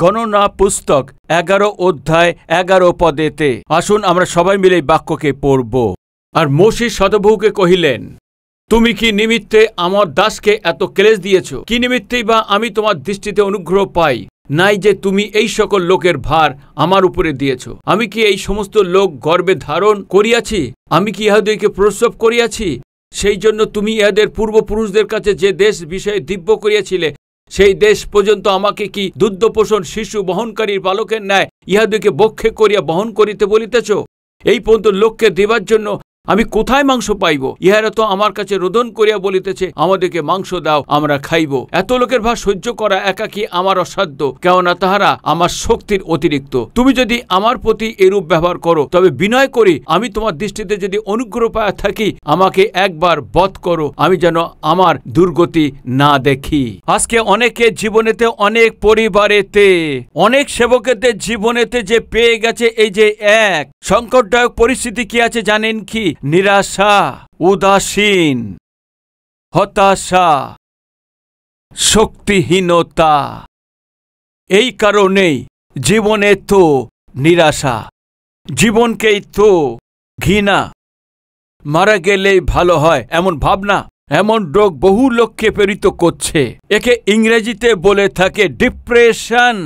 গণনা পুস্তক 11 অধ্যায় 11 পদেতে। আসুন আমরা সবাই মিলে এই বাক্যকে পড়ব। আর মোশে শতবহুকে কহিলেন, তুমি কি নিমিত্তে আমার দাসকে এত ক্লেশ দিয়েছ? কি নিমিত্তেই বা আমি তোমার দৃষ্টিতে অনুগ্রহ পাই নাই যে তুমি এই সকল লোকের ভার আমার উপরে দিয়েছ? আমি কি এই সমস্ত লোক গর্বে ধারণ করিয়াছি? আমি কি ইহাদেরকে প্রসব করিয়াছি? সেই জন্য তুমি ইহাদের পূর্বপুরুষদের কাছে যে দেশ বিষয়ে দিব্য করিয়াছিলে, সেই দেশ পর্যন্ত আমাকে কি দুগ্ধপোষণ শিশু বহনকারীর বালকের ন্যায় ইহাদেরকে বক্ষে করিয়া বহন করিতে বলিতেছ? এই পর্যন্ত লোককে দেবার জন্য আমি কোথায় মাংস পাইব? ইহারা তো আমার কাছে রোদন করিয়া বলিতেছে, আমাদেরকে মাংস দাও, আমরা খাইব। এত লোকের ভার সহ্য করা একাকী আমার অসাধ্য, কেননা তাহারা আমার শক্তির অতিরিক্ত। তুমি যদি আমার প্রতি এরূপ ব্যবহার করো, তবে বিনয় করি আমি তোমার দৃষ্টিতে যদি অনুগ্রহ পায়া থাকি, আমাকে একবার বধ করো, আমি যেন আমার দুর্গতি না দেখি। আজকে অনেকের জীবনেতে, অনেক পরিবারেতে, অনেক সেবকেদের জীবনেতে যে পেয়ে গেছে এই যে এক সংকটদায়ক পরিস্থিতি কি আছে জানেন কি? নিরাশা, উদাসীন, হতাশা, শক্তিহীনতা। এই কারণেই জীবনে তো নিরাশা, জীবনকেই তো ঘৃণা, মারা গেলেই ভালো হয় এমন ভাবনা, এমন রোগ বহু লোককে প্রেরিত করছে। একে ইংরেজিতে বলে থাকে ডিপ্রেশন।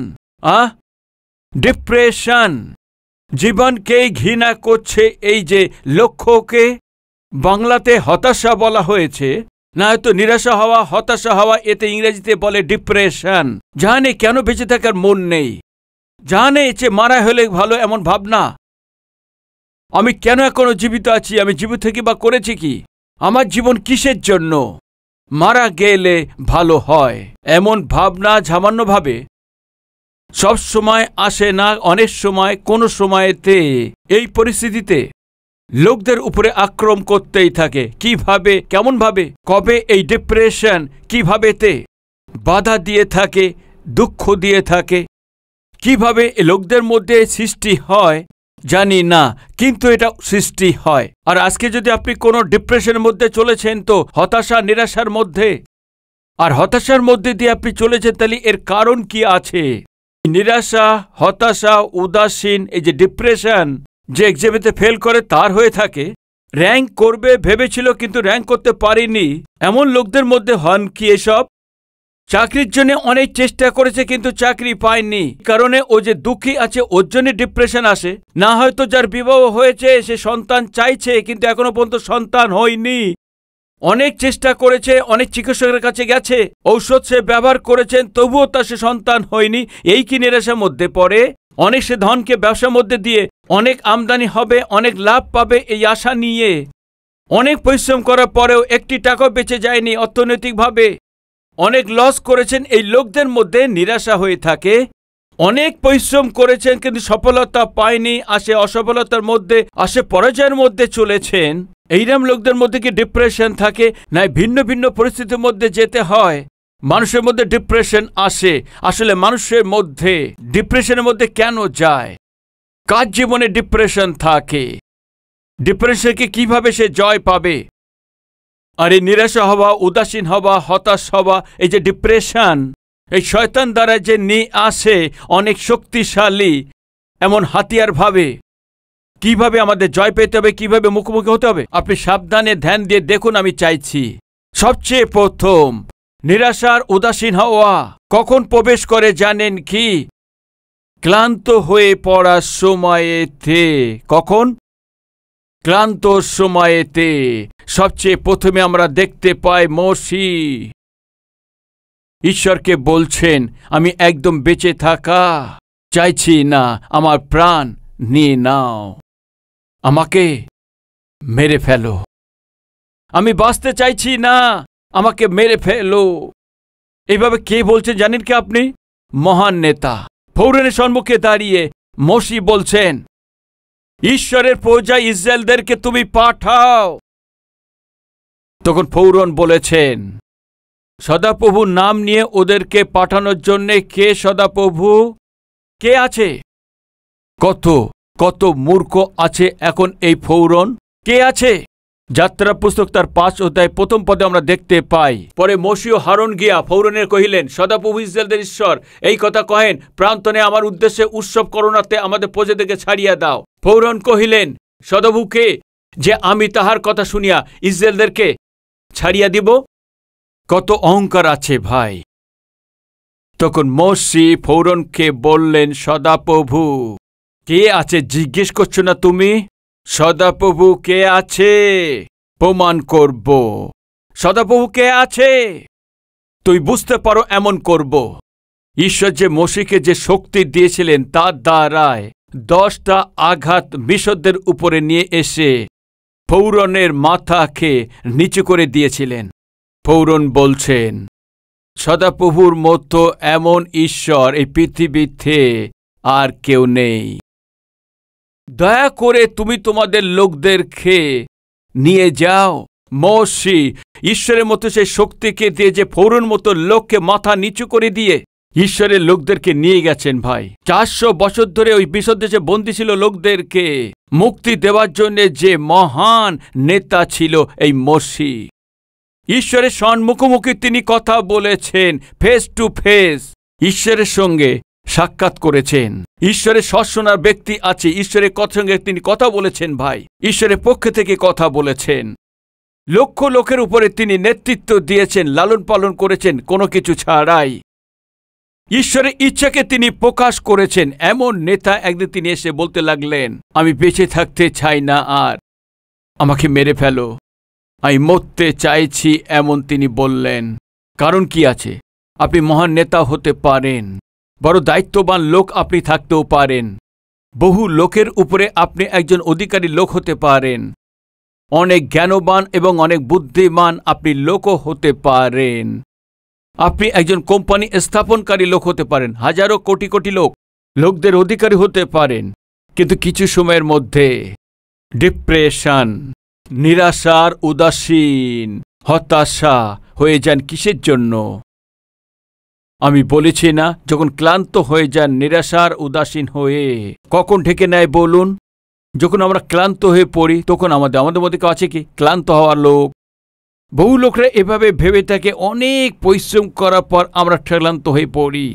ডিপ্রেশন জীবনকেই ঘৃণা করছে। এই যে লক্ষ্যকে বাংলাতে হতাশা বলা হয়েছে, না হয়তো নিরাশা হওয়া, হতাশা হওয়া, এতে ইংরেজিতে বলে ডিপ্রেশন। জানে কেন বেঁচে থাকার মন নেই, জানে যে মারা হলে ভালো এমন ভাবনা। আমি কেন এখনো জীবিত আছি? আমি জীবিত থেকে বা করেছি কি? আমার জীবন কিসের জন্য? মারা গেলে ভালো হয় এমন ভাবনা সামান্যভাবে সব সময় আসে না, অনেক সময় কোন সময়েতে এই পরিস্থিতিতে লোকদের উপরে আক্রমণ করতেই থাকে। কিভাবে, কেমন ভাবে, কবে এই ডিপ্রেশন কিভাবেতে বাধা দিয়ে থাকে, দুঃখ দিয়ে থাকে, কিভাবে লোকদের মধ্যে সৃষ্টি হয় জানি না, কিন্তু এটা সৃষ্টি হয়। আর আজকে যদি আপনি কোনো ডিপ্রেশনের মধ্যে চলেছেন, তো হতাশা নিরাশার মধ্যে, আর হতাশার মধ্যে দিয়ে আপনি চলেছেন, তাহলে এর কারণ কি আছে? নিরাশা, হতাশা, উদাসীন, এই যে ডিপ্রেশন, যে এক্সামেতে ফেল করে তার হয়ে থাকে। র্যাঙ্ক করবে ভেবেছিল কিন্তু র্যাঙ্ক করতে পারেনি, এমন লোকদের মধ্যে হন কি এসব? চাকরির জন্য অনেক চেষ্টা করেছে কিন্তু চাকরি পায়নি, কারণে ও যে দুঃখী আছে ওর জন্য ডিপ্রেশন আসে। না হয়তো যার বিবাহ হয়েছে সে সন্তান চাইছে কিন্তু এখনো পর্যন্ত সন্তান হয়নি, অনেক চেষ্টা করেছে, অনেক চিকিৎসকের কাছে গেছে, ঔষধ সে ব্যবহার করেছেন, তবুও তার সে সন্তান হয়নি। এই কি নিরাশার মধ্যে পড়ে? অনেক সে ধনকে ব্যবসার মধ্যে দিয়ে অনেক আমদানি হবে, অনেক লাভ পাবে এই আশা নিয়ে অনেক পরিশ্রম করার পরেও একটি টাকাও বেঁচে যায়নি অর্থনৈতিকভাবে, অনেক লস করেছেন। এই লোকদের মধ্যে নিরাশা হয়ে থাকে। অনেক পরিশ্রম করেছেন কিন্তু সফলতা পায়নি, আসে অসফলতার মধ্যে, আসে পরাজয়ের মধ্যে চলেছেন। এইরকম লোকদের মধ্যে কি ডিপ্রেশন থাকে? না ভিন্ন ভিন্ন পরিস্থিতির মধ্যে যেতে হয়, মানুষের মধ্যে ডিপ্রেশন আসে। আসলে মানুষের মধ্যে ডিপ্রেশনের মধ্যে কেন যায়? কার জীবনে ডিপ্রেশন থাকে? ডিপ্রেশনকে কিভাবে সে জয় পাবে? আর এই নিরাশা হওয়া, উদাসীন হওয়া, হতাশ হওয়া, এই যে ডিপ্রেশন, এই শয়তান দ্বারা যে নিয়ে আসে অনেক শক্তিশালী এমন হাতিয়ার ভাবে, কিভাবে আমাদের জয় পেতে হবে, কিভাবে মুখোমুখি হতে হবে, আপনি সাবধানে ধ্যান দিয়ে দেখুন। আমি চাইছি সবচেয়ে প্রথম নিরাশার, উদাসীন হওয়া কখন প্রবেশ করে জানেন কি? ক্লান্ত হয়ে পড়ার সময়েতে। কখন? ক্লান্ত সময়েতে সবচেয়ে প্রথমে আমরা দেখতে পাই মোশে ঈশ্বরকে বলছেন, আমি একদম বেঁচে থাকা চাইছি না, আমার প্রাণ নিয়ে নাও, আমাকে মেরে ফেলো, আমি বাঁচতে চাইছি না, আমাকে মেরে ফেলো। এইভাবে কে বলছেন জানেন কি আপনি? মহান নেতা ফরৌনের সম্মুখে দাঁড়িয়ে মোশে বলছেন, ঈশ্বরের প্রজা ইসরায়েলদেরকে তুমি পাঠাও। তখন ফরৌন বলেছেন, সদাপ্রভুর নাম নিয়ে ওদেরকে পাঠানোর জন্যে কে সদাপ্রভু? কে আছে? কত কত মূর্খ আছে এখন এই ফরৌন। কে আছে? যাত্রা পুস্তক তার 5 অধ্যায় 1ম পদে আমরা দেখতে পাই, পরে মোশি ও হারুন গিয়া ফৌরনের কহিলেন, সদাপ্রভু ইসরায়েলদের ঈশ্বর এই কথা কহেন, প্রান্তনে আমার উদ্দেশ্যে উৎসব করোনাতে আমাদের প্রজাদেরকে ছাড়িয়া দাও। ফৌরন কহিলেন, সদাপ্রভুকে যে আমি তাহার কথা শুনিয়া ইসরায়েলদেরকে ছাড়িয়া দিব। কত অহংকার আছে ভাই। তখন মোশি ফৌরনকে বললেন, সদাপ্রভু কে আছে জিজ্ঞেস করছো না তুমি? সদাপ্রভু কে আছে প্রমাণ করব। সদাপ্রভু কে আছে তুই বুঝতে পারো এমন করব। ঈশ্বর যে মোশিকে যে শক্তি দিয়েছিলেন তার দ্বারায় 10টা আঘাত মিশরদের উপরে নিয়ে এসে ফৌরনের মাথাকে নিচু করে দিয়েছিলেন। ফৌরন বলছেন, সদাপ্রভুর মতো এমন ঈশ্বর এই পৃথিবীতে আর কেউ নেই। দয়া করে তুমি তোমাদের লোকদেরকে নিয়ে যাও। মোশি ঈশ্বরের মতো সেই শক্তিকে দিয়ে যে ফৌরন মতো লোককে মাথা নিচু করে দিয়ে ঈশ্বরের লোকদেরকে নিয়ে গেছেন ভাই। 400 বছর ধরে ওই মিশর দেশে বন্দী ছিল লোকদেরকে মুক্তি দেওয়ার জন্য যে মহান নেতা ছিল এই মোশি। ঈশ্বরের সম্মুখোমুখি তিনি কথা বলেছেন, ফেস টু ফেস ঈশ্বরের সঙ্গে সাক্ষাৎ করেছেন। ঈশ্বরের সৎশোনার ব্যক্তি আছে, ঈশ্বরের সঙ্গে তিনি কথা বলেছেন ভাই, ঈশ্বরের পক্ষে থেকে কথা বলেছেন। লক্ষ লোকের উপরে তিনি নেতৃত্ব দিয়েছেন, লালন পালন করেছেন কোনো কিছু ছাড়াই। ঈশ্বরের ইচ্ছাকে তিনি প্রকাশ করেছেন। এমন নেতা একদিন তিনি এসে বলতে লাগলেন, আমি বেঁচে থাকতে চাই না, আর আমাকে মেরে ফেলো, আমি মরতে চাইছি, এমন তিনি বললেন। কারণ কি আছে? আপনি মহান নেতা হতে পারেন, বড় দায়িত্ববান লোক আপনি থাকতেও পারেন, বহু লোকের উপরে আপনি একজন অধিকারী লোক হতে পারেন, অনেক জ্ঞানবান এবং অনেক বুদ্ধিমান আপনি লোকও হতে পারেন, আপনি একজন কোম্পানি স্থাপনকারী লোক হতে পারেন, হাজারো কোটি কোটি লোকদের অধিকারী হতে পারেন। কিন্তু কিছু সময়ের মধ্যে ডিপ্রেশন, নিরাশার, উদাসীন, হতাশা হয়ে যান। কিসের জন্য? আমি বলেছি না, যখন ক্লান্ত হয়ে যান, নিরাশার, উদাসীন হয়ে, কখন ঢেকে নেয় বলুন? যখন আমরা ক্লান্ত হয়ে পড়ি, তখন আমাদের মধ্যে কেউ আছে কি ক্লান্ত হওয়ার লোক? বহু লোকরা এভাবে ভেবে থাকে, অনেক পরিশ্রম করার পর আমরা ক্লান্ত হয়ে পড়ি,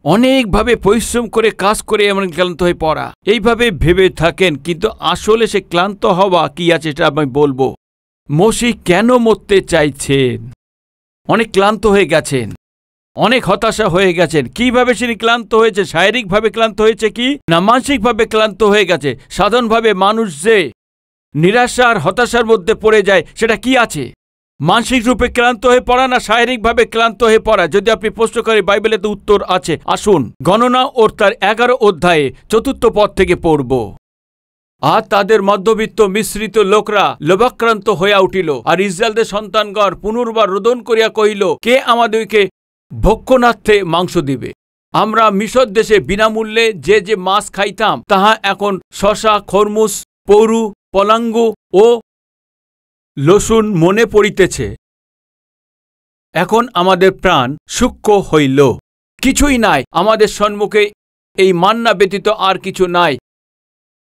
অনেকভাবে পরিশ্রম করে কাজ করে আমরা ক্লান্ত হয়ে পড়া, এইভাবে ভেবে থাকেন। কিন্তু আসলে সে ক্লান্ত হওয়া কি আছে সেটা আমি বলবো। মোশি কেন মরতে চাইছেন? অনেক ক্লান্ত হয়ে গেছেন, অনেক হতাশা হয়ে গেছেন। কিভাবে তিনি ক্লান্ত হয়েছে? শারীরিকভাবে ক্লান্ত হয়েছে কি না মানসিকভাবে ক্লান্ত হয়ে গেছে? সাধারণভাবে মানুষ যে নিরাশা আর হতাশার মধ্যে পড়ে যায়, সেটা কি আছে? মানসিক রূপে ক্লান্ত হয়ে পড়া না শারীরিকভাবে ক্লান্ত হয়ে পড়া? যদি আপনি প্রশ্ন করেন, বাইবেলে তো উত্তর আছে। আসুন গণনা ওর তার 11 অধ্যায়ে 4 পদ থেকে পড়ব। আর তাদের মধ্যবিত্ত মিশ্রিত লোকরা লোভাক্রান্ত হইয়া উঠিল, আর ইসরায়েলদের সন্তানগণ পুনর্বার রোদন করিয়া কহিল, কে আমাদেরকে ভক্ষণার্থে মাংস দিবে? আমরা মিশর দেশে বিনামূল্যে যে মাছ খাইতাম, তাহা এখন শশা, খরমুজ, পরু, পলাঙ্গু ও লসুন মনে পড়িতেছে। এখন আমাদের প্রাণ সূক্ষ্ম হইল, কিছুই নাই আমাদের সম্মুখে, এই মান্না ব্যতীত আর কিছু নাই।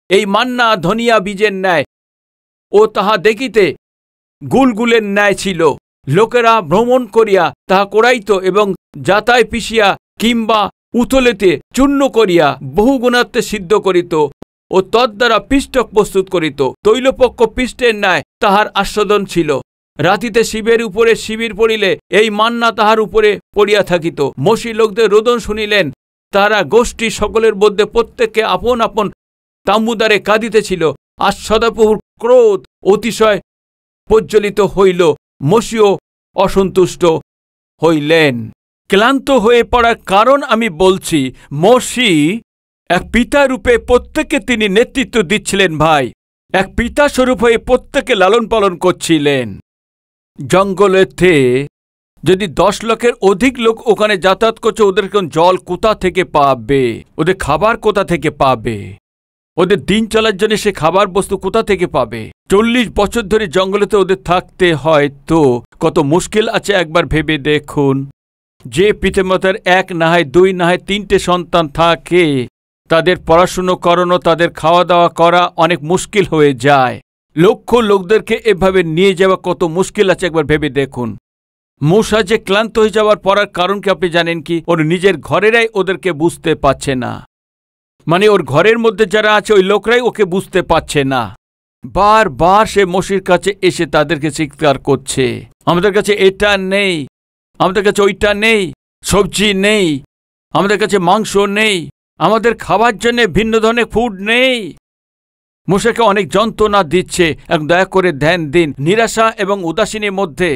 এই মান্না ধনিয়া বীজের ন্যায় ও তাহা দেখিতে গুলগুলের ন্যায় ছিল। লোকেরা ভ্রমণ করিয়া তাহা কোড়াইত এবং জাতায় পিষিয়া কিংবা উথলেতে চূর্ণ করিয়া বহুগুণাত্মে সিদ্ধ করিত ও তদ্বারা পিষ্টক প্রস্তুত করিত। তৈলপক্ষ পিষ্টের ন্যায় তাহার আস্বাদন ছিল। রাতিতে শিবের উপরে শিবির পড়িলে এই মান্না তাহার উপরে পড়িয়া থাকিত। মোশি লোকদের রোদন শুনিলেন, তারা গোষ্ঠী সকলের মধ্যে প্রত্যেককে আপন আপন তাম্বুদ্বারে কাঁদিতেছিল। আর সদাপ্রভুর ক্রোধ অতিশয় প্রজ্বলিত হইল, মোশিও অসন্তুষ্ট হইলেন। ক্লান্ত হয়ে পড়ার কারণ আমি বলছি, মোশি এক পিতা রূপে প্রত্যেককে তিনি নেতৃত্ব দিচ্ছিলেন ভাই, এক পিতা স্বরূপ হয়ে প্রত্যেককে লালন পালন করছিলেন। জঙ্গলেতে যদি 10 লাখের অধিক লোক ওখানে যাতায়াত করছে, ওদের জল কোথা থেকে পাবে? ওদের খাবার কোথা থেকে পাবে? ওদের দিন চলার জন্য সে খাবার বস্তু কোথা থেকে পাবে? 40 বছর ধরে জঙ্গলেতে ওদের থাকতে হয়, তো কত মুশকিল আছে একবার ভেবে দেখুন। যে পিতামাতার 1 না হয় 2 না হয় 3টে সন্তান থাকে, তাদের পড়াশুনো করানো, তাদের খাওয়া দাওয়া করা অনেক মুশকিল হয়ে যায়। লক্ষ লোকদেরকে এভাবে নিয়ে যাওয়া কত মুশকিল আছে একবার ভেবে দেখুন। মূসা যে ক্লান্ত হয়ে যাওয়ার পড়ার কারণ কি আপনি জানেন কি? ওর নিজের ঘরেরাই ওদেরকে বুঝতে পারছে না, মানে ওর ঘরের মধ্যে যারা আছে ওই লোকরাই ওকে বুঝতে পারছে না। বারবার সে মোশির কাছে এসে তাদেরকে চিৎকার করছে, আমাদের কাছে এটা নেই, আমাদের কাছে ওইটা নেই, সবজি নেই, আমাদের কাছে মাংস নেই, আমাদের খাবার জন্য ভিন্ন ধরনের ফুড নেই। মূসাকে অনেক যন্ত্রণা দিচ্ছে। এক দয়া করে ধ্যান দিন, নিরাশা এবং উদাসীনের মধ্যে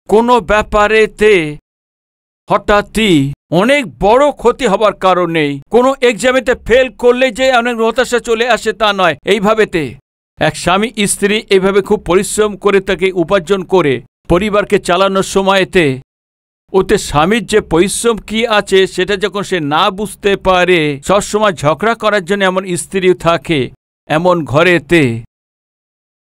কোনো ব্যাপারেতে হঠাৎই অনেক বড় ক্ষতি হবার কারণে, কোনো এক্সামেতে ফেল করলে যে অনেক হতাশা চলে আসে তা নয়। এইভাবেতে এক স্বামী স্ত্রী এইভাবে খুব পরিশ্রম করে তাকে উপার্জন করে পরিবারকে চালানোর সময়তে ওতে স্বামীর যে পরিশ্রম কি আছে সেটা যখন সে না বুঝতে পারে, সবসময় ঝগড়া করার জন্য এমন স্ত্রী থাকে, এমন ঘরেতে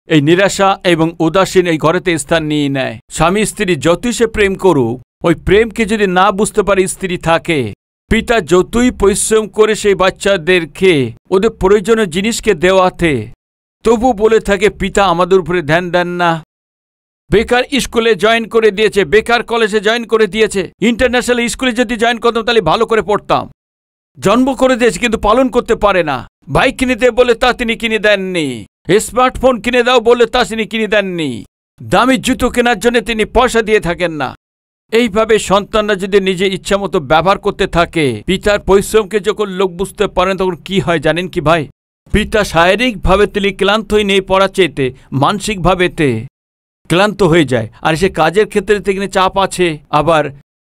এই নিরাশা এবং উদাসীন এই ঘরেতে স্থান নিয়ে নেয়। স্বামী স্ত্রী যতই সে প্রেম করুক, ওই প্রেমকে যদি না বুঝতে পারে স্ত্রী থাকে, পিতা যতই পরিশ্রম করে সেই বাচ্চাদেরকে ওদের প্রয়োজনীয় জিনিসকে দেওয়াতে, তবু বলে থাকে পিতা আমাদের উপরে ধ্যান দেন না। বেকার স্কুলে জয়েন করে দিয়েছে, বেকার কলেজে জয়েন করে দিয়েছে, ইন্টারন্যাশনাল স্কুলে যদি জয়েন করতাম তাহলে ভালো করে পড়তাম। জন্ম করে দিয়েছে কিন্তু পালন করতে পারে না। বাইক কিনে দে বলে তা তিনি কিনে দেননি, স্মার্টফোন কিনে দাও বলে তা তিনি কিনে দেননি, দামি জুতো কেনার জন্য তিনি পয়সা দিয়ে থাকেন না। এইভাবে সন্তানরা যদি নিজে ইচ্ছা মতো ব্যবহার করতে থাকে, পিতার পরিশ্রমকে যখন লোক বুঝতে পারেন তখন কি হয় জানেন কি ভাই? পিতা শারীরিকভাবে তিনি ক্লান্ত হয়ে নেই পড়া চেয়েতে, মানসিকভাবেতে ক্লান্ত হয়ে যায়। আর সে কাজের ক্ষেত্রে তিনি চাপ আছে, আবার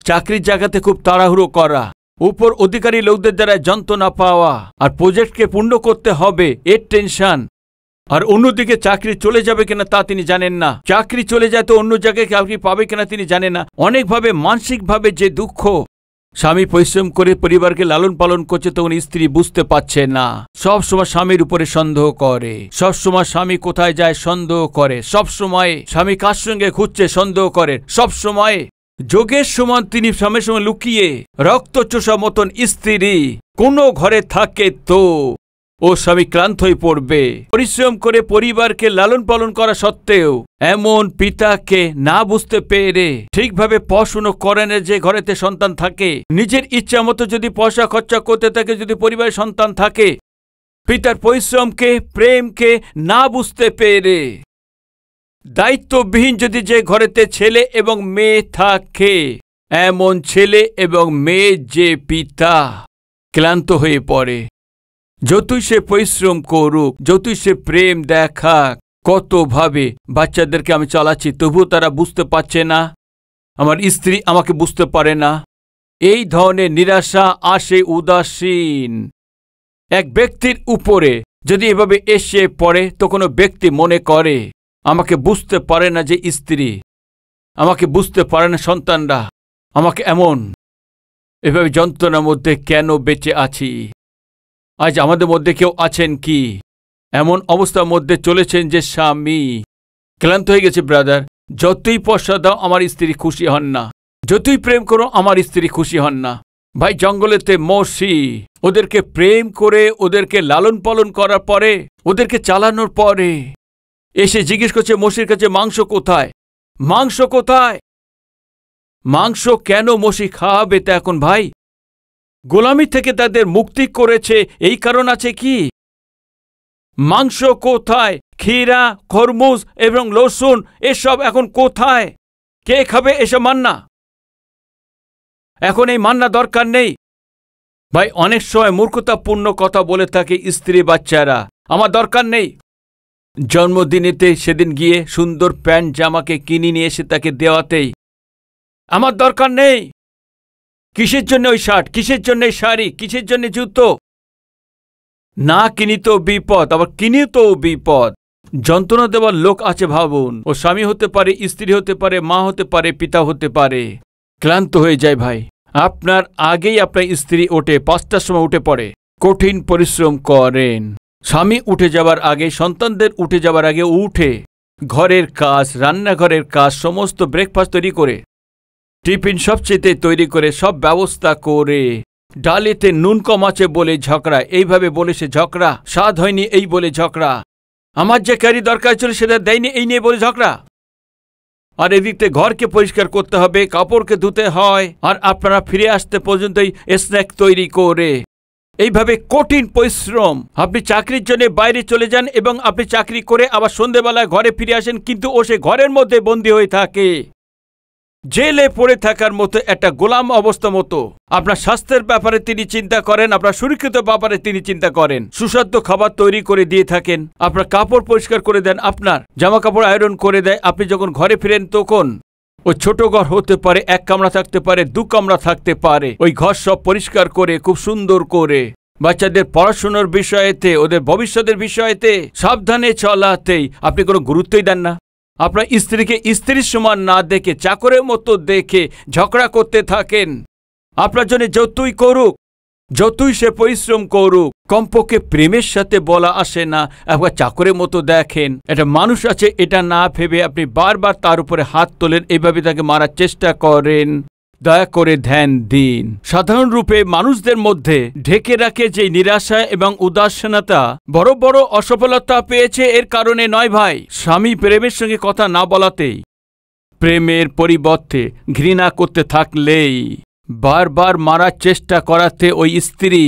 চাকরির জায়গাতে খুব তাড়াহুড়ো করা, উপর অধিকারী লোকদের দ্বারা যন্ত্রণা পাওয়া, আর প্রজেক্টকে পূর্ণ করতে হবে এর টেনশন। আর অন্যদিকে চাকরি চলে যাবে কিনা তা তিনি জানেন না, চাকরি চলে যায় তো অন্য জায়গায় চাকরি পাবে কিনা তিনি জানেন না। অনেকভাবে মানসিকভাবে যে দুঃখ, স্বামী পরিশ্রম করে পরিবারকে লালন পালন করছে তখন স্ত্রী বুঝতে পারছে না, সব সময় স্বামীর উপরে সন্দেহ করে, সব সময় স্বামী কোথায় যায় সন্দেহ করে, সব সময় স্বামী কার সঙ্গে ঘুরছে সন্দেহ করে, সব সময় যোগের সময় তিনি স্বামীর সঙ্গে লুকিয়ে রক্তচোষা মতন স্ত্রী কোনো ঘরে থাকে তো ও স্বামী ক্লান্ত হয়ে পড়বে। পরিশ্রম করে পরিবারকে লালন পালন করা সত্ত্বেও এমন পিতাকে না বুঝতে পেরে ঠিকভাবে পড়াশুনো করেন, যে ঘরেতে সন্তান থাকে, নিজের ইচ্ছা মতো যদি পয়সা খরচা করতে থাকে, যদি পরিবারের সন্তান থাকে, পিতার পরিশ্রমকে প্রেমকে না বুঝতে পেরে দায়িত্ববিহীন যদি যে ঘরেতে ছেলে এবং মেয়ে থাকে, এমন ছেলে এবং মেয়ে যে পিতা ক্লান্ত হয়ে পড়ে, যতই সে পরিশ্রম করুক, যতই সে প্রেম দেখাক, কতভাবে বাচ্চাদেরকে আমি চালাচ্ছি তবুও তারা বুঝতে পারছে না, আমার স্ত্রী আমাকে বুঝতে পারে না। এই ধরনের নিরাশা আসে, উদাসীন এক ব্যক্তির উপরে যদি এভাবে এসে পড়ে তো কোনো ব্যক্তি মনে করে আমাকে বুঝতে পারে না যে স্ত্রী, আমাকে বুঝতে পারে না সন্তানরা, আমাকে এভাবে যন্ত্রণার মধ্যে কেন বেঁচে আছি। আজ আমাদের মধ্যে কেউ আছেন কি এমন অবস্থার মধ্যে চলেছেন যে স্বামী ক্লান্ত হয়ে গেছে? ব্রাদার, যতই পয়সা দাও আমার স্ত্রী খুশি হন না, যতই প্রেম করো আমার স্ত্রী খুশি হন না। ভাই, জঙ্গলেতে মৌসি ওদেরকে প্রেম করে ওদেরকে লালন পালন করার পরে, ওদেরকে চালানোর পরে এসে জিজ্ঞেস করছে মৌসির কাছে মাংস কোথায়, মাংস কোথায়? মাংস কেন মৌসি খাওয়াবে তা এখন? ভাই, গোলামি থেকে তাদের মুক্তি করেছে, এই কারণ আছে কি? মাংস কোথায়? ক্ষীরা, খরমুজ এবং লসুন এসব এখন কোথায়? কে খাবে এসব মান্না? এখন এই মান্না দরকার নেই। ভাই, অনেক সময় মূর্খতাপূর্ণ কথা বলে থাকে স্ত্রী বাচ্চারা, আমার দরকার নেই। জন্মদিনেতে সেদিন গিয়ে সুন্দর প্যান্ট জামাকে কিনে নিয়ে এসে তাকে দেওয়াতেই আমার দরকার নেই। কিসের জন্য ওই শার্ট, কিসের জন্য শাড়ি, কিসের জন্য জুতো? না কিনি তো বিপদ, আবার কিনি তো বিপদ। যন্ত্রণা দেওয়ার লোক আছে, ভাবুন। ও স্বামী হতে পারে, স্ত্রী হতে পারে, মা হতে পারে, পিতা হতে পারে। ক্লান্ত হয়ে যায় ভাই। আপনার আগেই আপনার স্ত্রী ওঠে, 5টার সময় উঠে পড়ে, কঠিন পরিশ্রম করেন। স্বামী উঠে যাবার আগে, সন্তানদের উঠে যাবার আগে উঠে ঘরের কাজ, রান্নাঘরের কাজ, সমস্ত ব্রেকফাস্ট তৈরি করে, টিফিন সবচেয়ে তৈরি করে, সব ব্যবস্থা করে, ডালেতে নুন কম আছে বলে ঝগড়া, এইভাবে বলে সে ঝগড়া, স্বাদ হয়নি এই বলে ঝগড়া, আমার যে গাড়ি দরকার ছিল সেটা দেয়নি, এই নিয়ে বলে ঝগড়া। আর এদিকে ঘরকে পরিষ্কার করতে হবে, কাপড়কে ধুতে হয়, আর আপনারা ফিরে আসতে পর্যন্তই স্ন্যাক তৈরি করে। এইভাবে কঠিন পরিশ্রম। আপনি চাকরির জন্য বাইরে চলে যান এবং আপনি চাকরি করে আবার সন্ধ্যেবেলায় ঘরে ফিরে আসেন, কিন্তু ও সে ঘরের মধ্যে বন্দী হয়ে থাকে, জেলে পড়ে থাকার মতো, একটা গোলাম অবস্থা মতো। আপনার স্বাস্থ্যের ব্যাপারে তিনি চিন্তা করেন, আপনার সুরক্ষিত ব্যাপারে তিনি চিন্তা করেন, সুস্বাদ্য খাবার তৈরি করে দিয়ে থাকেন, আপনার কাপড় পরিষ্কার করে দেন, আপনার জামা কাপড় আয়রন করে দেয়। আপনি যখন ঘরে ফিরেন তখন ওই ছোট ঘর হতে পারে, এক কামরা থাকতে পারে, দু কামরা থাকতে পারে, ওই ঘর সব পরিষ্কার করে খুব সুন্দর করে বাচ্চাদের পড়াশোনার বিষয়েতে, ওদের ভবিষ্যতের বিষয়েতে সাবধানে চলাতেই আপনি কোনো গুরুত্বই দেন না। আপনার স্ত্রীকে স্ত্রীর সমান না দেখে চাকরের মতো দেখে ঝগড়া করতে থাকেন। আপনার জন্য যতই করুক, যতই সে পরিশ্রম করুক, কমপক্ষে প্রেমের সাথে বলা আসে না, একবার চাকরের মতো দেখেন। এটা মানুষ আছে এটা না ভেবে আপনি বারবার তার উপরে হাত তোলেন, এইভাবে তাকে মারার চেষ্টা করেন। দয়া করে ধ্যান দিন। সাধারণ রূপে মানুষদের মধ্যে ঢেকে রাখে যে নিরাশা এবং উদাসীনতা বড় বড় অসফলতা পেয়েছে, এর কারণে নয় ভাই। স্বামী প্রেমের সঙ্গে কথা না বলাতেই, প্রেমের পরিবর্তে ঘৃণা করতে থাকলেই, বারবার মারার চেষ্টা করাতে ওই স্ত্রী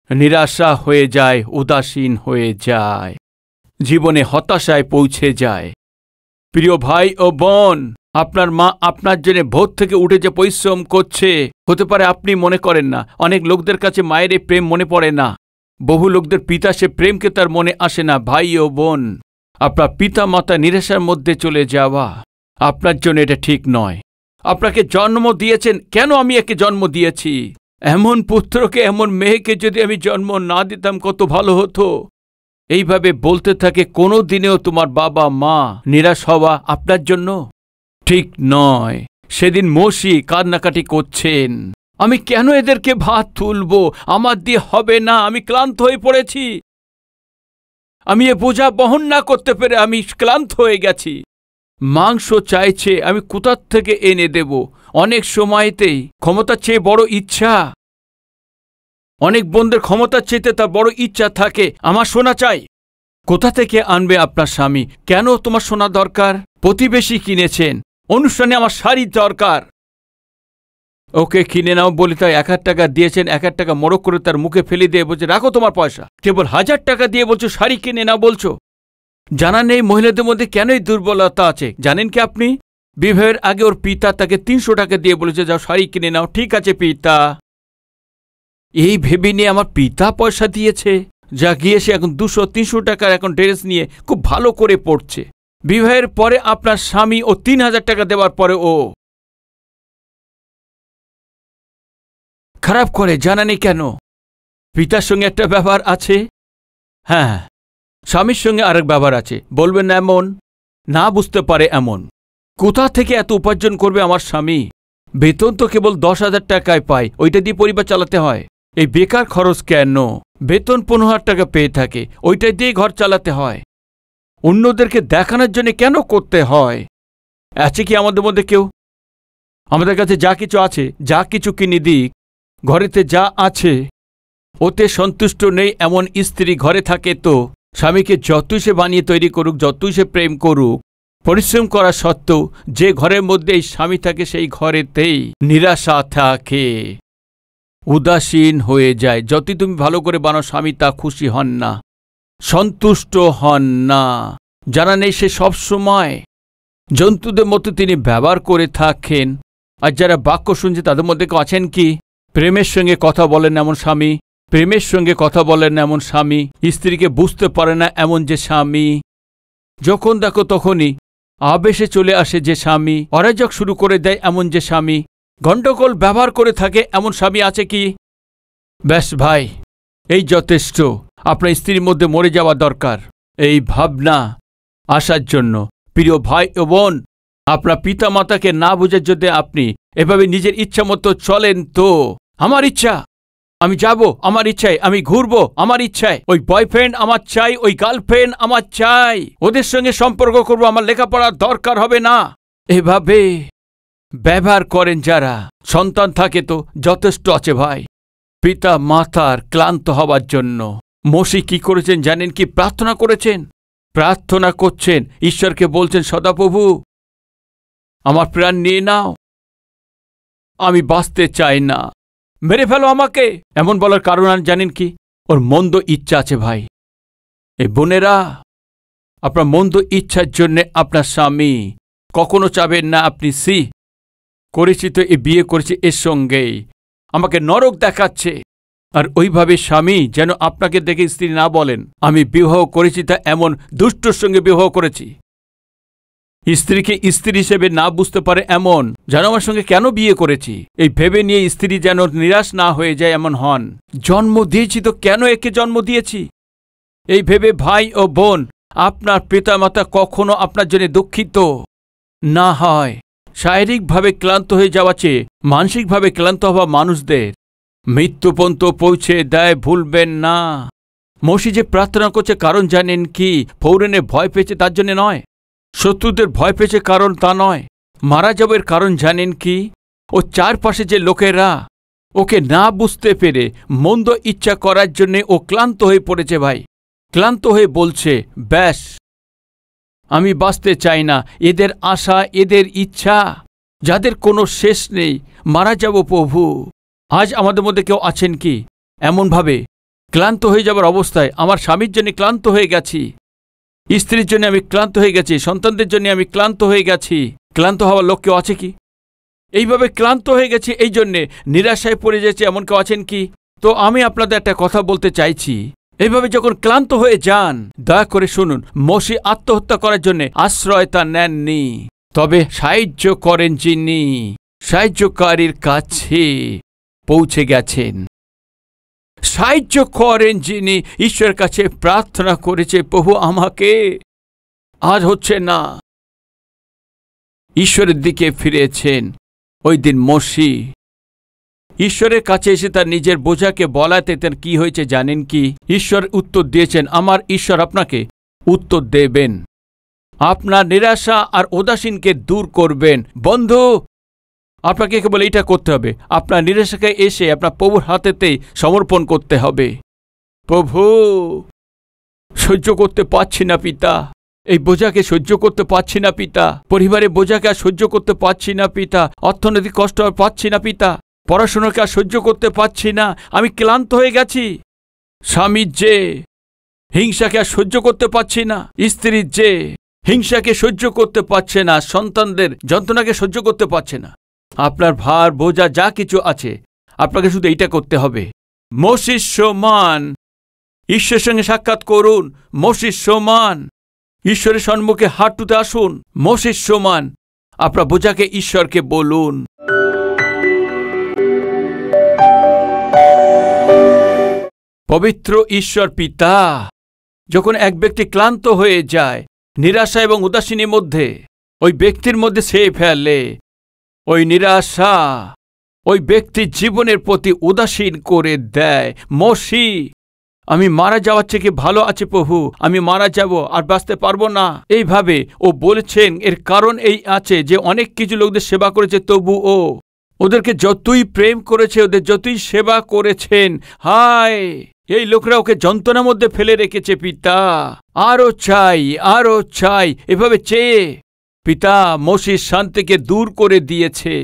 নিরাশা হয়ে যায়, উদাসীন হয়ে যায়, জীবনে হতাশায় পৌঁছে যায়। প্রিয় ভাই ও বোন, আপনার মা আপনার জন্য ভোর থেকে উঠে যে পরিশ্রম করছে, হতে পারে আপনি মনে করেন না। অনেক লোকদের কাছে মায়ের এই প্রেম মনে পড়ে না, বহু লোকদের পিতা সে প্রেমকে তার মনে আসে না। ভাই ও বোন, আপনার পিতা মাতা নিরাশার মধ্যে চলে যাওয়া আপনার জন্য এটা ঠিক নয়। আপনাকে জন্ম দিয়েছেন, কেন আমি একে জন্ম দিয়েছি? এমন পুত্রকে, এমন মেয়েকে যদি আমি জন্ম না দিতাম কত ভালো হতো। এইভাবে বলতে থাকে কোনো দিনেও তোমার বাবা মা নিরাশ হওয়া আপনার জন্য ঠিক নয়। সেদিন মোশি কান্নাকাটি করছেন, আমি কেন এদেরকে ভাত তুলব, আমার দিয়ে হবে না, আমি ক্লান্ত হয়ে পড়েছি, আমি এ বোঝা বহন না করতে পেরে আমি ক্লান্ত হয়ে গেছি। মাংস চাইছে, আমি কোথার থেকে এনে দেব? অনেক সময়তেই ক্ষমতার চেয়ে বড় ইচ্ছা, অনেক বোনদের ক্ষমতার চেয়ে তার বড় ইচ্ছা থাকে, আমার সোনা চাই। কোথা থেকে আনবে আপনার স্বামী? কেন তোমার সোনা দরকার? প্রতিবেশী কিনেছেন, অনুষ্ঠানে আমার শাড়ি দরকার, ওকে কিনে নাও বলে তাই 1000 টাকা দিয়েছেন, 1000 টাকা মোড়ক করে তার মুখে ফেলে দিয়ে বলছে রাখো তোমার পয়সা। কেবল 1000 টাকা দিয়ে বলছো শাড়ি কিনে নাও বলছো। জানা নেই মহিলাদের মধ্যে কেনই দুর্বলতা আছে, জানেন কি আপনি? বিবাহের আগে ওর পিতা তাকে 300 টাকা দিয়ে বলেছে যাও শাড়ি কিনে নাও। ঠিক আছে পিতা, এই ভেবে নিয়ে আমার পিতা পয়সা দিয়েছে, যা গিয়ে সে এখন 200-300 টাকার এখন ড্রেস নিয়ে খুব ভালো করে পড়ছে। বিবাহের পরে আপনার স্বামী ও 3000 টাকা দেওয়ার পরে ও খারাপ করে, জানা নেই কেন। পিতার সঙ্গে একটা ব্যবহার আছে, হ্যাঁ স্বামীর সঙ্গে আরেক ব্যবহার আছে, বলবেন না এমন, না বুঝতে পারে এমন। কোথা থেকে এত উপার্জন করবে আমার স্বামী? বেতন তো কেবল 10,000 টাকায় পায়, ওইটা দিয়ে পরিবার চালাতে হয়। এই বেকার খরচ কেন? বেতন 15,000 টাকা পেয়ে থাকে, ওইটা দিয়ে ঘর চালাতে হয়। অন্যদেরকে দেখানোর জন্য কেন করতে হয়? আছে কি আমাদের মধ্যে কেউ আমাদের কাছে যা কিছু আছে, যা কিছু কিনে দিক, ঘরেতে যা আছে ওতে সন্তুষ্ট নেই এমন স্ত্রী ঘরে থাকে তো স্বামীকে যতই সে বানিয়ে তৈরি করুক, যতই সে প্রেম করুক, পরিশ্রম করা সত্ত্বেও যে ঘরের মধ্যে এই স্বামী থাকে সেই ঘরেতেই নিরাশা থাকে, উদাসীন হয়ে যায়। যতই তুমি ভালো করে বানাও স্বামী তা খুশি হন না, সন্তুষ্ট হন না। জানা নেই সে সবসময় জন্তুদের মতো তিনি ব্যবহার করে থাকেন। আর যারা বাক্য শুনছে তাদের মধ্যে কেউ আছেন কি প্রেমের সঙ্গে কথা বলেন এমন স্বামী? প্রেমের সঙ্গে কথা বলেন এমন স্বামী, স্ত্রীকে বুঝতে পারে না এমন যে স্বামী, যখন দেখো তখনই আবেশে চলে আসে যে স্বামী, অরাজক শুরু করে দেয় এমন যে স্বামী, গণ্ডগোল ব্যবহার করে থাকে এমন স্বামী আছে কি? ব্যাস ভাই, এই যথেষ্ট। আপনার স্ত্রীর মধ্যে মরে যাওয়া দরকার এই ভাবনা আসার জন্য। প্রিয় ভাই ও বোন, আপনার পিতা মাতাকে না বুঝে যদি আপনি এভাবে নিজের ইচ্ছা মতো চলেন, তো আমার ইচ্ছা আমি যাব, আমার ইচ্ছায় আমি ঘুরবো, আমার ইচ্ছায় ওই বয়ফ্রেন্ড আমার চাই, ওই গার্লফ্রেন্ড আমার চাই, ওদের সঙ্গে সম্পর্ক করব, আমার লেখাপড়ার দরকার হবে না, এভাবে ব্যবহার করেন যারা, সন্তান থাকে তো যথেষ্ট আছে ভাই। পিতা মাতার ক্লান্ত হওয়ার জন্য মোশি কি করেছেন জানেন কি? প্রার্থনা করেছেন, প্রার্থনা করছেন, ঈশ্বরকে বলছেন, সদাপ্রভু আমার প্রাণ নিয়ে নাও, আমি বাঁচতে চাই না, মেরে ফেলো আমাকে। এমন বলার কারণ আর জানেন কি? ওর মন্দ ইচ্ছা আছে ভাই। এই বোনেরা, আপনার মন্দ ইচ্ছার জন্যে আপনার স্বামী কখনো চাবেন না আপনি করেছি তো এ বিয়ে করেছি, এর সঙ্গেই আমাকে নরক দেখাচ্ছে। আর ওইভাবে স্বামী যেন আপনাকে দেখে স্ত্রী না বলেন আমি বিবাহ করেছি তা এমন দুষ্টর সঙ্গে বিবাহ করেছি। স্ত্রীকে স্ত্রী হিসেবে না বুঝতে পারে এমন, যেন আমার সঙ্গে কেন বিয়ে করেছি এই ভেবে নিয়ে স্ত্রী যেন নিরাশ না হয়ে যায় এমন হন। জন্ম দিয়েছি তো কেন একে জন্ম দিয়েছি এই ভেবে ভাই ও বোন আপনার পিতামাতা কখনো আপনার জন্য দুঃখিত না হয়। শারীরিকভাবে ক্লান্ত হয়ে যাওয়া চেয়ে মানসিকভাবে ক্লান্ত হওয়া মানুষদের মৃত্যু পর্যন্ত পৌঁছে দেয়, ভুলবেন না। মসি যে প্রার্থনা করছে কারণ জানেন কি? ফৌরনে ভয় পেয়েছে তার জন্য নয়, শত্রুদের ভয় পেয়েছে কারণ তা নয়, মারা যাবের কারণ জানেন কি? ও চারপাশে যে লোকেরা ওকে না বুঝতে পেরে মন্দ ইচ্ছা করার জন্যে ও ক্লান্ত হয়ে পড়েছে ভাই। ক্লান্ত হয়ে বলছে, ব্যাস আমি বাঁচতে চাই না। এদের আশা, এদের ইচ্ছা যাদের কোনো শেষ নেই, মারা যাব প্রভু। আজ আমাদের মধ্যে কেউ আছেন কি এমনভাবে ক্লান্ত হয়ে যাবার অবস্থায়? আমার স্বামীর জন্য ক্লান্ত হয়ে গেছি, স্ত্রীর জন্য আমি ক্লান্ত হয়ে গেছি, সন্তানদের জন্য আমি ক্লান্ত হয়ে গেছি। ক্লান্ত হওয়ার লোক কেউ আছে কি? এইভাবে ক্লান্ত হয়ে গেছি, এই জন্যে নিরাশায় পড়ে যাচ্ছে, এমন কেউ আছেন কি? তো আমি আপনাদের একটা কথা বলতে চাইছি, এইভাবে যখন ক্লান্ত হয়ে যান দয়া করে শুনুন, মসি আত্মহত্যা করার জন্য আশ্রয় তা নেননি, তবে সাহায্য করেন যিনি সাহায্যকারীর কাছে পৌঁছে গেছেন। সাহায্য করেন যিনি ঈশ্বরের কাছে প্রার্থনা করেছে, প্রভু আমাকে আজ হচ্ছে না, ঈশ্বরের দিকে ফিরেছেন। ওই দিন মসি ঈশ্বরের কাছে এসে তার নিজের বোঝাকে বলাতে তার কি হয়েছে জানেন কি? ঈশ্বর উত্তর দিয়েছেন, আমার ঈশ্বর আপনাকে উত্তর দেবেন, আপনার নিরাশা আর উদাসীনকে দূর করবেন। বন্ধু, আপনাকে কেবল এটা করতে হবে, আপনার নিরাশাকে এসে আপনার প্রভুর হাতেতেই সমর্পণ করতে হবে। প্রভু সহ্য করতে পারছি না পিতা, এই বোঝাকে সহ্য করতে পারছি না পিতা, পরিবারের বোঝাকে আর সহ্য করতে পারছি না পিতা, অর্থনৈতিক কষ্ট আর পাচ্ছি না পিতা, পড়াশোনাকে আর সহ্য করতে পারছি না, আমি ক্লান্ত হয়ে গেছি, স্বামীর যে হিংসাকে আর সহ্য করতে পারছি না, স্ত্রীর যে হিংসাকে সহ্য করতে পারছে না, সন্তানদের যন্ত্রণাকে সহ্য করতে পারছে না। আপনার ভার বোঝা যা কিছু আছে আপনাকে শুধু এইটা করতে হবে, মসির সমান ঈশ্বরের সঙ্গে সাক্ষাৎ করুন, মসির সমান ঈশ্বরের সম্মুখে হাঁটুতে আসুন, মসির সমান আপনার বোঝাকে ঈশ্বরকে বলুন। পবিত্র ঈশ্বর পিতা, যখন এক ব্যক্তি ক্লান্ত হয়ে যায় নিরাশা এবং উদাসীনের মধ্যে, ওই ব্যক্তির মধ্যে সে ফেলে ওই নিরাশা ওই ব্যক্তির জীবনের প্রতি উদাসীন করে দেয়। মসি আমি মারা যাওয়ার থেকে ভালো আছে প্রভু, আমি মারা যাব আর বাঁচতে পারবো না, এইভাবে ও বলেছেন। এর কারণ এই আছে যে অনেক কিছু লোকদের সেবা করেছে, তবু ও ওদেরকে যতই প্রেম করেছে, ওদের যতই সেবা করেছেন, হায় এই লোকরা ওকে যন্ত্রণার মধ্যে ফেলে রেখেছে। পিতা আরো চাই, আরো চাই, এভাবে চেয়ে পিতা মসির শান্তিকে দূর করে দিয়েছে।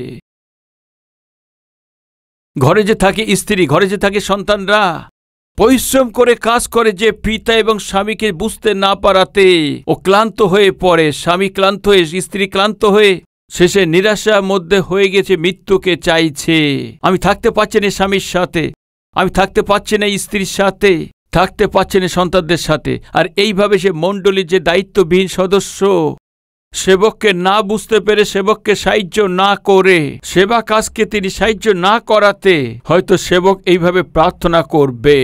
ঘরে যে থাকে স্ত্রী, ঘরে যে থাকে সন্তানরা পরিশ্রম করে কাজ করে, যে পিতা এবং স্বামীকে বুঝতে না পারাতে ও ক্লান্ত হয়ে পড়ে, স্বামী ক্লান্ত হয়ে, স্ত্রী ক্লান্ত হয়ে শেষে নিরাশার মধ্যে হয়ে গেছে, মৃত্যুকে চাইছে। আমি থাকতে পারছি না স্বামীর সাথে, আমি থাকতে পারছি না স্ত্রীর সাথে, থাকতে পারছি না সন্তানদের সাথে। আর এইভাবে সে মণ্ডলীর যে দায়িত্ববিহীন সদস্য, সেবককে না বুঝতে পেরে, সেবককে সাহায্য না করে, সেবা কাজকে তিনি সাহায্য না করাতে হয়তো সেবক এইভাবে প্রার্থনা করবে,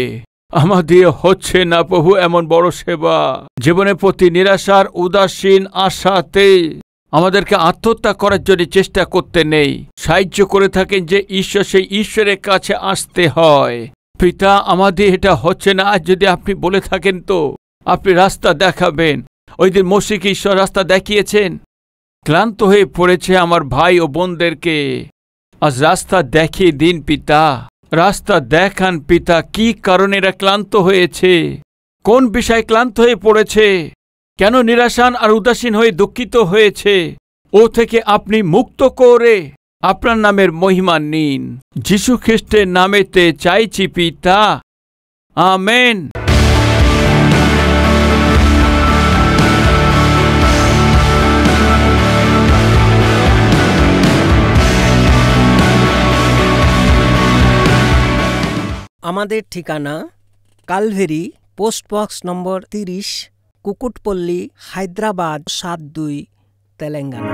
আমার দিয়ে হচ্ছে না প্রভু এমন বড় সেবা। জীবনের প্রতি নিরাশার উদাসীন আশাতে আমাদেরকে আত্মহত্যা করার জন্য চেষ্টা করতে নেই, সাহায্য করে থাকেন যে ঈশ্বর, সেই ঈশ্বরের কাছে আসতে হয়। পিতা আমাদের এটা হচ্ছে না, আজ যদি আপনি বলে থাকেন তো আপনি রাস্তা দেখাবেন। ওই দিন মসিকে ঈশ্বর রাস্তা দেখিয়েছেন, ক্লান্ত হয়ে পড়েছে আমার ভাই ও বোনদেরকে আজ রাস্তা দেখিয়ে দিন পিতা, রাস্তা দেখান পিতা। কি কারণে এরা ক্লান্ত হয়েছে, কোন বিষয়ে ক্লান্ত হয়ে পড়েছে, কেন নিরাশান আর উদাসীন হয়ে দুঃখিত হয়েছে, ও থেকে আপনি মুক্ত করে আপনার নামের মহিমা নিন। যীশু খ্রিস্টের নামেতে চাইছি পিতা, আমেন। আমাদের ঠিকানা কালভেরি, পোস্টবক্স নম্বর 30, কুকুটপল্লী, হায়দ্রাবাদ 72, তেলেঙ্গানা।